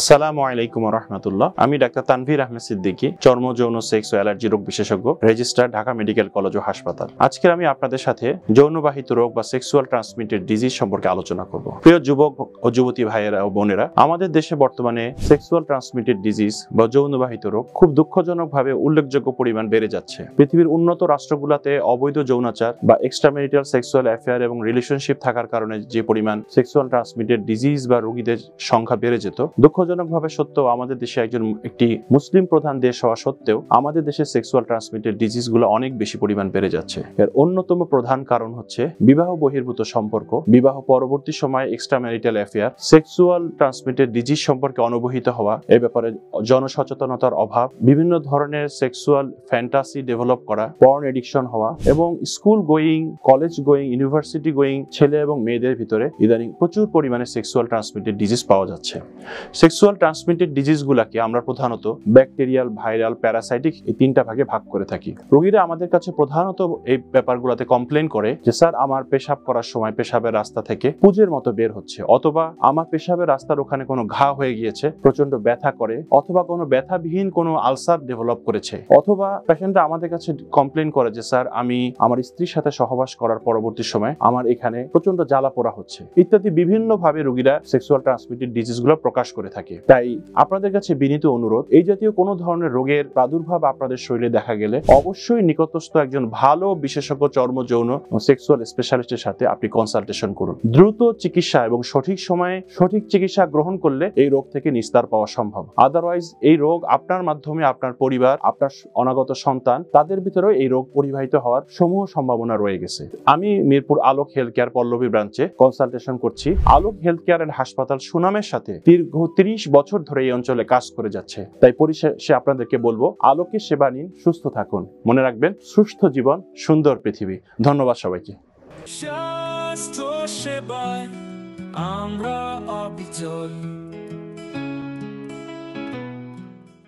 আসসালামু আলাইকুম ওয়া রাহমাতুল্লাহ। আমি ডাক্তার তানভীর আহমেদ সিদ্দিকী, চর্ম, যৌন, সেক্স ও অ্যালার্জি রোগ বিশেষজ্ঞ, রেজিস্ট্রার, ঢাকা মেডিকেল কলেজ ও হাসপাতাল। আজকে আমি আপনাদের সাথে যৌনবাহিত রোগ বা সেক্সুয়াল ট্রান্সমিটেড ডিজিজ সম্পর্কে আলোচনা করব। প্রিয় যুবক ও যুবতী ভাইয়েরা ও বোনেরা, আমাদের দেশে বর্তমানে সেক্সুয়াল ট্রান্সমিটেড ডিজিজ বা যৌনবাহিত রোগ খুব দুঃখজনকভাবে উল্লেখযোগ্য পরিমাণ বেড়ে যাচ্ছে। পৃথিবীর উন্নত রাষ্ট্রগুলোতে অবৈধ যৌনাচার বা এক্সট্রামেরিটাল সেক্সুয়াল অ্যাফেয়ার এবং রিলেশনশিপ থাকার কারণে যে পরিমাণ সেক্সুয়াল ট্রান্সমিটেড ডিজিজ বা রোগীদের সংখ্যা বেড়ে যেত, দুঃখজনকভাবে সত্ত্বেও আমাদের দেশে একটি মুসলিম প্রধান দেশ হওয়া সত্ত্বেও আমাদের দেশে সেক্সুয়াল ট্রান্সমিটেড ডিজিজগুলো অনেক বেশি পরিমাণ বেড়ে যাচ্ছে। এর অন্যতম প্রধান কারণ হচ্ছে বিবাহ বহির্ভূত সম্পর্ক, বিবাহ পরবর্তী সময়ে এক্সট্রামেরিটাল অ্যাফেয়ার, সেক্সুয়াল ট্রান্সমিটেড ডিজিজ সম্পর্কে অনবহিত হওয়া, এই ব্যাপারে জনসচেতনতার অভাব, বিভিন্ন ধরনের সেক্সুয়াল ফ্যান্টাসি ডেভেলপ করা, পর্ন এডিকশন হওয়া এবং school going, college going, university going ছেলে এবং মেয়েদের ভিতরে ইদানিং প্রচুর পরিমাণে সেক্সুয়াল ট্রান্সমিটেড ডিজিজ পাওয়া যাচ্ছে। সেক্সুয়াল ট্রান্সমিটেড ডিজিজগুলোকে আমরা প্রধানত ব্যাকটেরিয়াল, ভাইরাল, প্যারাসাইটিক এই তিনটা ভাগে ভাগ করে থাকি। রোগীরা আমাদের কাছে প্রধানত এই ব্যাপারগুলোতে কমপ্লেন করে যে স্যার, আমার পেশাব করার সময় পেশাবের রাস্তা থেকে পুঁজের মতো বের হচ্ছে, অথবা আমার পেশাবের রাস্তার ওখানে কোনো ঘা হয়ে গিয়েছে, প্রচন্ড ব্যথা করে, অথবা কোনো ব্যথাবিহীন কোনো আলসার ডেভেলপ করেছে, অথবা পেশেন্টরা আমাদের কাছে কমপ্লেন করে যে স্যার, আমি আমার স্ত্রীর সাথে সহবাস করার পরবর্তী সময় আমার এখানে প্রচন্ড জ্বালা পোড়া হচ্ছে, ইত্যাদি বিভিন্ন ভাবে রোগীরা সেক্সুয়াল ট্রান্সমিটেড ডিজিজগুলো প্রকাশ করে থাকে। তাই আপনাদের কাছে বিনীত অনুরোধ, এই জাতীয় কোনো ধরনের রোগের প্রাদুর্ভাব আপনাদের শরীরে দেখা গেলে অবশ্যই নিকটস্থ একজন ভালো বিশেষজ্ঞ চর্ম, যৌন ও সেক্সুয়াল স্পেশালিস্টের সাথে আপনি কনসালটেশন করুন। দ্রুত চিকিৎসা এবং সঠিক সময়ে সঠিক চিকিৎসা গ্রহণ করলে এই রোগ থেকে নিস্তার পাওয়া সম্ভব। আদারওয়াইজ এই রোগ আপনার মাধ্যমে আপনার পরিবার, আপনার অনাগত সন্তান, তাদের ভিতরেও এই রোগ পরিবাহিত হওয়ার সমূহ সম্ভাবনা রয়ে গেছে। আমি মিরপুর আলোক হেলথ কেয়ার পল্লবী ব্রাঞ্চে কনসালটেশন করছি। আলোক হেলথ কেয়ার এন্ড হাসপাতাল সুনামের সাথে দীর্ঘ 30 বছর ধরে এই অঞ্চলে কাজ করে যাচ্ছে। তাই পরিশেষে আপনাদেরকে বলবো, আলোকের সেবা নিন, সুস্থ থাকুন। মনে রাখবেন, সুস্থ জীবন, সুন্দর পৃথিবী। ধন্যবাদ সবাইকে। স্বাস্থ্য সেবায় আমরা অবিচল।